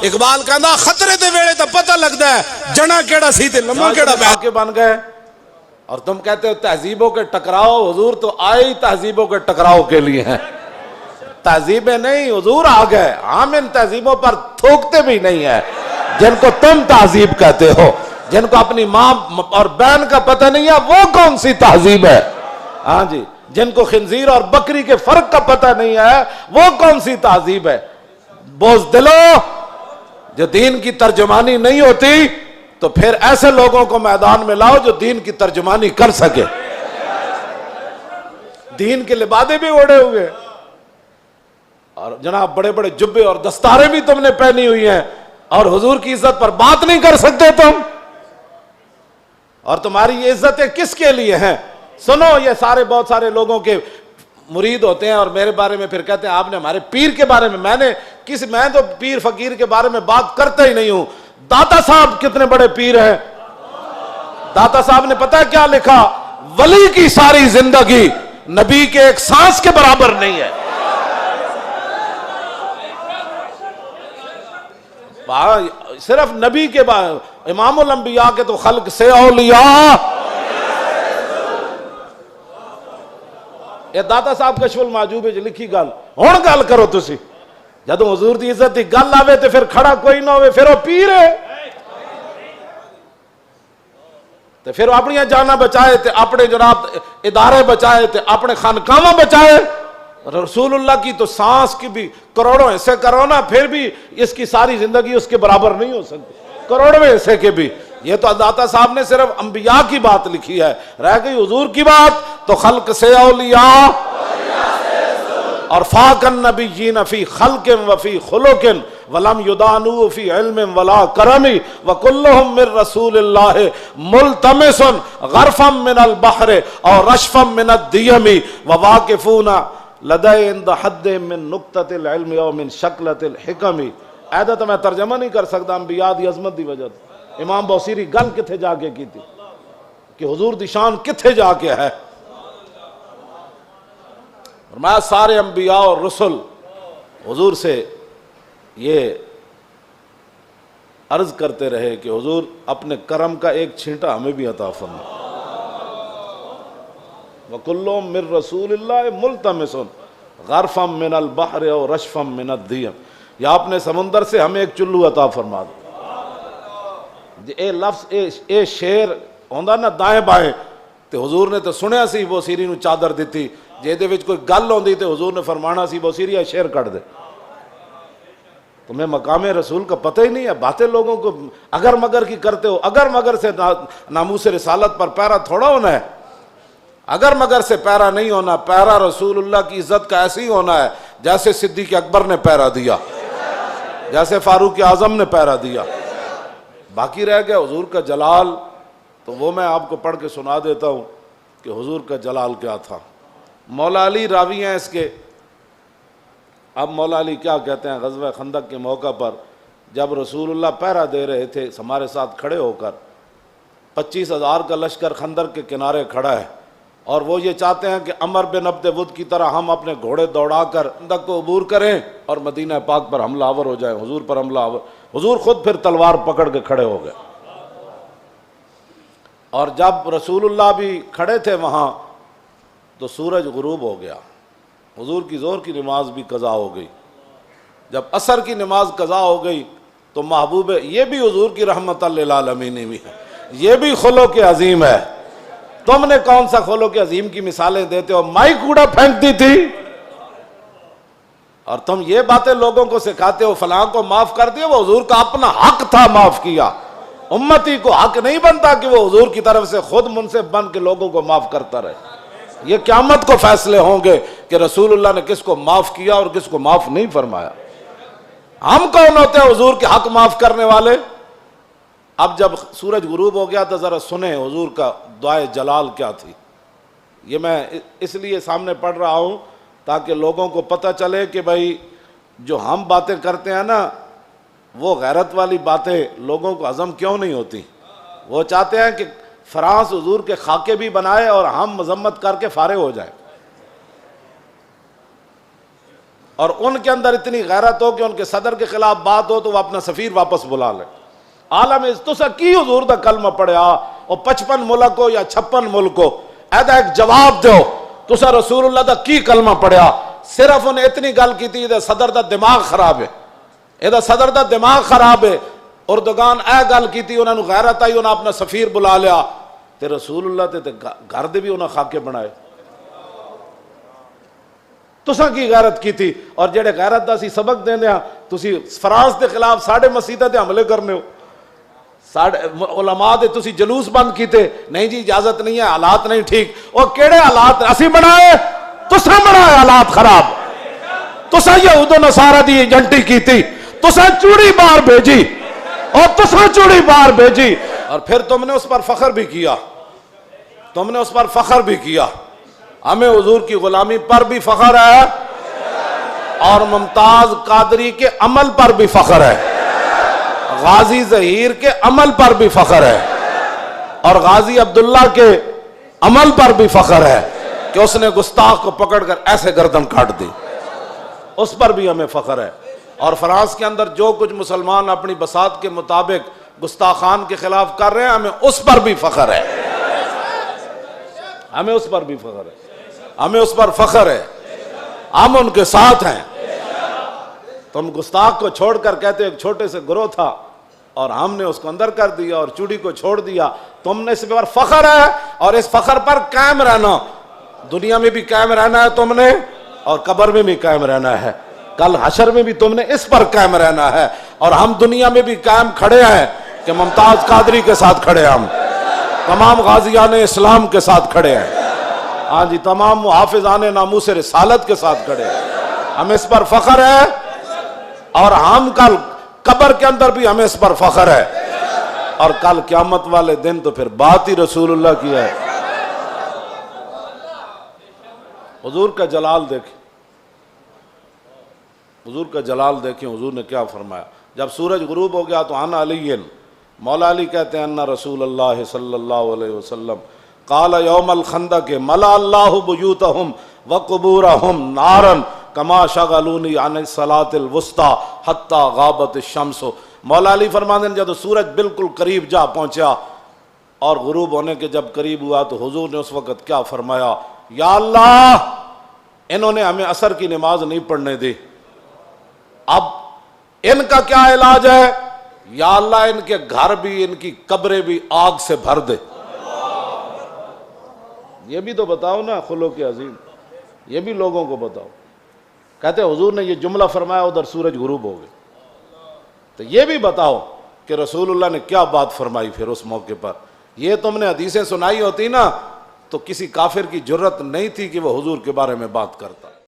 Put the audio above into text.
اقبال کہندا خطرے دے ویلے تو پتہ لگدا ہے جنا کیڑا سی تے لمما کیڑا بہ کے بن گئے، اور تم کہتے ہو تہذیبوں کے ٹکراؤ، حضور تو آئے ہی تہذیبوں کے ٹکراؤ کے لیے ہیں۔ تہذیبیں نہیں، حضور آ گئے، ہم ان تہذیبوں پر تھوکتے بھی نہیں ہیں جن کو تم تہذیب کہتے ہو۔ جن کو اپنی ماں اور بہن کا پتہ نہیں ہے وہ کون سی تہذیب ہے؟ ہاں جی، جن کو خنزیر اور بکری کے فرق کا پتہ نہیں ہے وہ کون سی تہذیب ہے؟ بزدلو، جو دین کی ترجمانی نہیں ہوتی تو پھر ایسے لوگوں کو میدان میں لاؤ جو دین کی ترجمانی کر سکے۔ دین کے لبادے بھی اوڑے ہوئے اور جناب بڑے بڑے جبے اور دستاریں بھی تم نے پہنی ہوئی ہیں، اور حضور کی عزت پر بات نہیں کر سکتے تم، اور تمہاری یہ عزتیں کس کے لیے ہیں؟ سنو، یہ سارے بہت سارے لوگوں کے مرید ہوتے ہیں اور میرے بارے میں پھر کہتے ہیں آپ نے ہمارے پیر کے بارے میں، میں تو پیر فقیر کے بارے میں بات کرتا ہی نہیں ہوں۔ داتا صاحب کتنے بڑے پیر ہیں۔ داتا صاحب نے پتہ ہے کیا لکھا؟ ولی کی ساری زندگی نبی کے ایک سانس کے برابر نہیں ہے۔ صرف نبی کے امام الانبیاء کے تو خلق سے اولیاء۔ یہ داتا صاحب کشف المحجوب وچ لکھی گل، ہن گل کرو تسی۔ جدوں حضور دی عزت دی گل آوے تے پھر کھڑا کوئی نہ ہوئے، پھر وہ پیر ہے، تے پھر اپنی جاناں بچائے تے اپنے جناب ادارے بچائے تے اپنے خانقاہاں بچائے۔ رسول اللہ کی تو سانس کی بھی کروڑوں حصے کرو نا، پھر بھی اس کی ساری زندگی اس کے برابر نہیں ہو سکتی، کروڑویں حصے کے بھی۔ یہ تو داتا صاحب نے صرف انبیاء کی بات لکھی ہے، رہ گئی حضور کی بات تو خلق سے اولیاء اور فاق النبیین فی خلق وفی خلق ولم یدانو فی علم ولا کرم وکلہم من رسول اللہ ملتمس غرفا من البحر اور رشفا من الدیم وواقفون لدے عند حد من نقطۃ العلم او من شکلۃ الحکم۔ ایدہ تو میں ترجمہ نہیں کر سکتا انبیاء دی عظمت دی وجہ۔ امام بوصیری گل کتھے جا کے کی تھی کہ حضور دی شان کتھے جا کے ہے۔ فرمایا سارے انبیاء اور رسل حضور سے یہ عرض کرتے رہے کہ حضور اپنے کرم کا ایک چھینٹا ہمیں بھی عطا فرما۔ وَكُلُّهُم مِّن رَّسُولِ اللَّهِ مُلْتَمِسٌ غَرْفًا مِّنَ الْبَحْرِ اور رَشْفًا مِّنَ الدِّيَمِ، یا اپنے سمندر سے ہمیں ایک چلو عطا فرما دو۔ اے لفظ اے شیر ہوندا نا دائیں بائیں تے حضور نے تو سنیا سی بوسیری نو چادر دیتی، جے دے وچ کوئی گل ہوندی تے حضور نے فرمانا سی بوسیری اے شیر کٹ دے۔ تمہیں مقام رسول کا پتہ ہی نہیں ہے، باتیں لوگوں کو اگر مگر کی کرتے ہو۔ اگر مگر سے ناموس رسالت پر پیرا تھوڑا ہونا ہے، اگر مگر سے پیرا نہیں ہونا، پیرا رسول اللہ کی عزت کا ایسے ہی ہونا ہے جیسے صدیق اکبر نے پیرا دیا، جیسے فاروق اعظم نے پیرا دیا۔ باقی رہ گیا حضور کا جلال، تو وہ میں آپ کو پڑھ کے سنا دیتا ہوں کہ حضور کا جلال کیا تھا۔ مولا علی راوی ہیں اس کے۔ اب مولا علی کیا کہتے ہیں، غزوہ خندق کے موقع پر جب رسول اللہ پہرا دے رہے تھے ہمارے ساتھ کھڑے ہو کر، 25,000 کا لشکر خندق کے کنارے کھڑا ہے، اور وہ یہ چاہتے ہیں کہ عمر بن عبد ود کی طرح ہم اپنے گھوڑے دوڑا کر خندق کو عبور کریں اور مدینہ پاک پر حملہ آور ہو جائیں، حضور پر حملہ آور۔ حضور خود پھر تلوار پکڑ کے کھڑے ہو گئے، اور جب رسول اللہ بھی کھڑے تھے وہاں تو سورج غروب ہو گیا۔ حضور کی ظہر کی نماز بھی قضا ہو گئی۔ جب عصر کی نماز قضا ہو گئی تو محبوب، یہ بھی حضور کی رحمت للعالمین بھی ہے، یہ بھی خلق عظیم ہے۔ تم نے کون سا خلق عظیم کی مثالیں دیتے ہو؟ مائی کوڑا پھینکتی تھی، اور تم یہ باتیں لوگوں کو سکھاتے ہو فلاں کو معاف کر دیا، وہ حضور کا اپنا حق تھا معاف کیا۔ امتی کو حق نہیں بنتا کہ وہ حضور کی طرف سے خود منصف بن کے لوگوں کو معاف کرتا رہے۔ یہ قیامت کو فیصلے ہوں گے کہ رسول اللہ نے کس کو معاف کیا اور کس کو معاف نہیں فرمایا۔ ہم کون ہوتے ہیں حضور کے حق معاف کرنے والے؟ اب جب سورج غروب ہو گیا تو ذرا سنیں حضور کا دعائے جلال کیا تھی۔ یہ میں اس لیے سامنے پڑھ رہا ہوں تاکہ لوگوں کو پتہ چلے کہ بھائی جو ہم باتیں کرتے ہیں نا، وہ غیرت والی باتیں لوگوں کو ہضم کیوں نہیں ہوتی۔ وہ چاہتے ہیں کہ فرانس حضور کے خاکے بھی بنائے اور ہم مذمت کر کے فارغ ہو جائیں، اور ان کے اندر اتنی غیرت ہو کہ ان کے صدر کے خلاف بات ہو تو وہ اپنا سفیر واپس بلا لے. عالم تسا کی حضور دا کلمہ پڑھیا اور 55 ملک ہو یا 56 ملک ہو ایدا ایک جواب دو. تسا رسول اللہ دا کی کلمہ پڑھیا؟ صرف انہیں اتنی گل کی تھی صدر دا دماغ خراب ہے، یہ صدر دا دماغ خراب ہے. اردگان اے گل کی تھی، انہوں نے غیرت آئی، انہوں نے اپنا سفیر بلا لیا. تے رسول اللہ تے گھر دے بھی انہوں نے خاکے بنائے. تساں کی غیرت کی تھی؟ اور جڑے غیرت دا سی سبق دیندے ہاں تسی فرانس دے خلاف ساڑھے مسیطہ تے حملے کرنے ہو، ساڑھے علماء دے تسی جلوس بند کیتے، نہیں جی اجازت نہیں ہے، حالات نہیں ٹھیک. اور کیڑے حالات اسی بنائے؟ تساں بنائے حالات خراب. تساں یہود و نصارہ دی ایجنٹی کی تھی، تساں چوڑی بار بھیجی اور تساں چوڑی بار بھیجی، اور پھر تم نے اس پر فخر بھی کیا، تم نے اس پر فخر بھی کیا. ہمیں حضور کی غلامی پر بھی فخر ہے اور ممتاز قادری کے عمل پر بھی فخر ہے، غازی ظہیر کے عمل پر بھی فخر ہے، اور غازی عبداللہ کے عمل پر بھی فخر ہے کہ اس نے گستاخ کو پکڑ کر ایسے گردن کاٹ دی، اس پر بھی ہمیں فخر ہے. اور فرانس کے اندر جو کچھ مسلمان اپنی بساط کے مطابق گستاخان کے خلاف کر رہے ہیں ہمیں اس پر بھی فخر ہے، ہمیں اس پر بھی فخر ہے، ہمیں اس پر فخر ہے. ہم ان کے ساتھ ہیں. تم گستاخ کو چھوڑ کر کہتے ایک چھوٹے سے گروہ تھا اور ہم نے اس کو اندر کر دیا اور چوڑی کو چھوڑ دیا. تم نے اس پر فخر ہے اور اس فخر پر قائم رہنا. دنیا میں بھی قائم رہنا ہے تم نے اور قبر میں بھی قائم رہنا ہے. کل حشر میں بھی تم نے اس پر قائم رہنا ہے. اور ہم دنیا میں بھی قائم کھڑے ہیں کہ ممتاز قادری کے ساتھ کھڑے ہیں، ہم تمام غازیان اسلام کے ساتھ کھڑے ہیں، ہاں جی تمام محافظان ناموس رسالت کے ساتھ کھڑے ہیں. ہمیں اس پر فخر ہے اور ہم کل قبر کے اندر بھی ہمیں اس پر فخر ہے، اور کل قیامت والے دن تو پھر بات ہی رسول اللہ کی ہے. حضور کا جلال دیکھیں، حضور کا جلال دیکھیں. حضور نے کیا فرمایا جب سورج غروب ہو گیا تو عن علی، مولا علی کہتے ہیں ان رسول اللہ صلی اللہ علیہ وسلم قال یوم الخندق ملا اللہ بیوتہم وقبورہم نارا کما شغلونی عن الصلاۃ الوسطی حتی غابت الشمس. مولا علی فرماتے ہیں جب سورج بالکل قریب جا پہنچا اور غروب ہونے کے جب قریب ہوا تو حضور نے اس وقت کیا فرمایا؟ یا اللہ انہوں نے ہمیں عصر کی نماز نہیں پڑھنے دی، اب ان کا کیا علاج ہے؟ یا اللہ ان کے گھر بھی ان کی قبریں بھی آگ سے بھر دے. یہ بھی تو بتاؤ نا خلق عظیم، یہ بھی لوگوں کو بتاؤ. کہتے حضور نے یہ جملہ فرمایا ادھر سورج غروب ہو گئے، تو یہ بھی بتاؤ کہ رسول اللہ نے کیا بات فرمائی پھر اس موقع پر. یہ تم نے حدیثیں سنائی ہوتی نا تو کسی کافر کی جرت نہیں تھی کہ وہ حضور کے بارے میں بات کرتا.